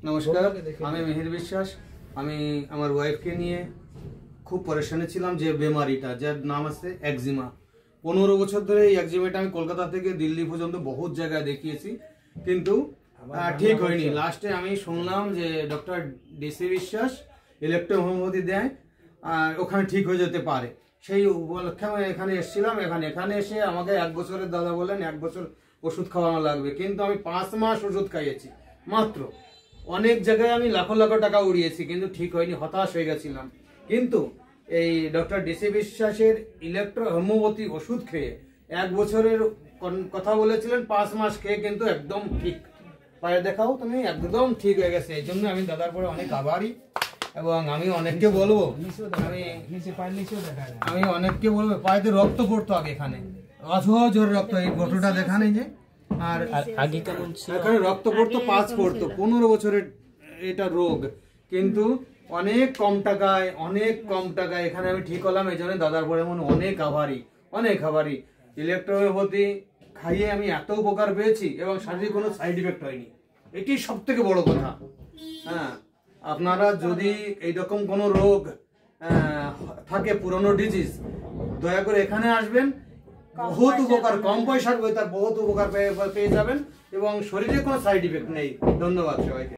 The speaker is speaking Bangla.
নমস্কার, আমি মিহির বিশ্বাস। আমি আমার ওয়াইফকে নিয়ে খুব পরেশানে ছিলাম যে বেমারিটা, যার নাম আছে একজিমা। 15 বছর ধরে এই একজিমাটা আমি কলকাতা থেকে দিল্লি পর্যন্ত বহুত জায়গায় দেখিয়েছি, কিন্তু ঠিক হয়নি। লাস্টে আমি শুনলাম যে ডক্টর ডিসি বিশ্বাস ইলেকট্রোহোমিওপ্যাথি দেয় আর ওখানে ঠিক হয়ে যেতে পারে। সেই উপলক্ষে আমি এখানে এসেছিলাম। এখানে এসে আমাকে 1 বছরের দাদা বললেন 1 বছর ওষুধ খাওয়ানো লাগবে, কিন্তু আমি 5 মাস ওষুধ খাইয়েছি মাত্র। অনেক জায়গায় আমি লাখো লাখো টাকা উড়িয়েছি, কিন্তু ঠিক হয়নি, হতাশ হয়ে গেছিলাম। কিন্তু এই ডক্টর ডিসি বিশ্বাসের ইলেকট্রোহোমিওপ্যাথি ওষুধ খেয়ে 1 বছরের কথা বলেছিলেন, 5 মাস খেয়ে কিন্তু একদম ঠিক। পায়ে দেখাও তুমি, একদম ঠিক হয়ে গেছে। এই জন্য আমি দাদার পরে অনেক আভারী, এবং আমি অনেককে বলবো, আমি অনেককে বলবো, পায়েতে রক্ত পড়তো আগে, এখানে অঝর রক্ত, এই ফটোটা দেখানে যে, আর আগে কেমন ছিল, এখানে রক্ত পড়তো, 5 পড়তো। 15 বছরের এটা রোগ, কিন্তু অনেক কম টাকায় এখানে আমি ঠিক হলাম। এই জন্য দাদার পরে মনে অনেক আভারী। ইলেকট্রোহোমিওপ্যাথি খাইয়ে আমি এত উপকার পেয়েছি এবং শারীরিক কোনো সাইড ইফেক্ট হয়নি, এটি সব থেকে বড় কথা। হ্যাঁ, আপনারা যদি এইরকম কোনো রোগ থাকে, পুরনো ডিজিজ, দয়া করে এখানে আসবেন। বহুত উপকার, কম পয়সার তার বহুত উপকার পেয়ে যাবেন, এবং শরীরে কোনো সাইড ইফেক্ট নেই। ধন্যবাদ সবাইকে।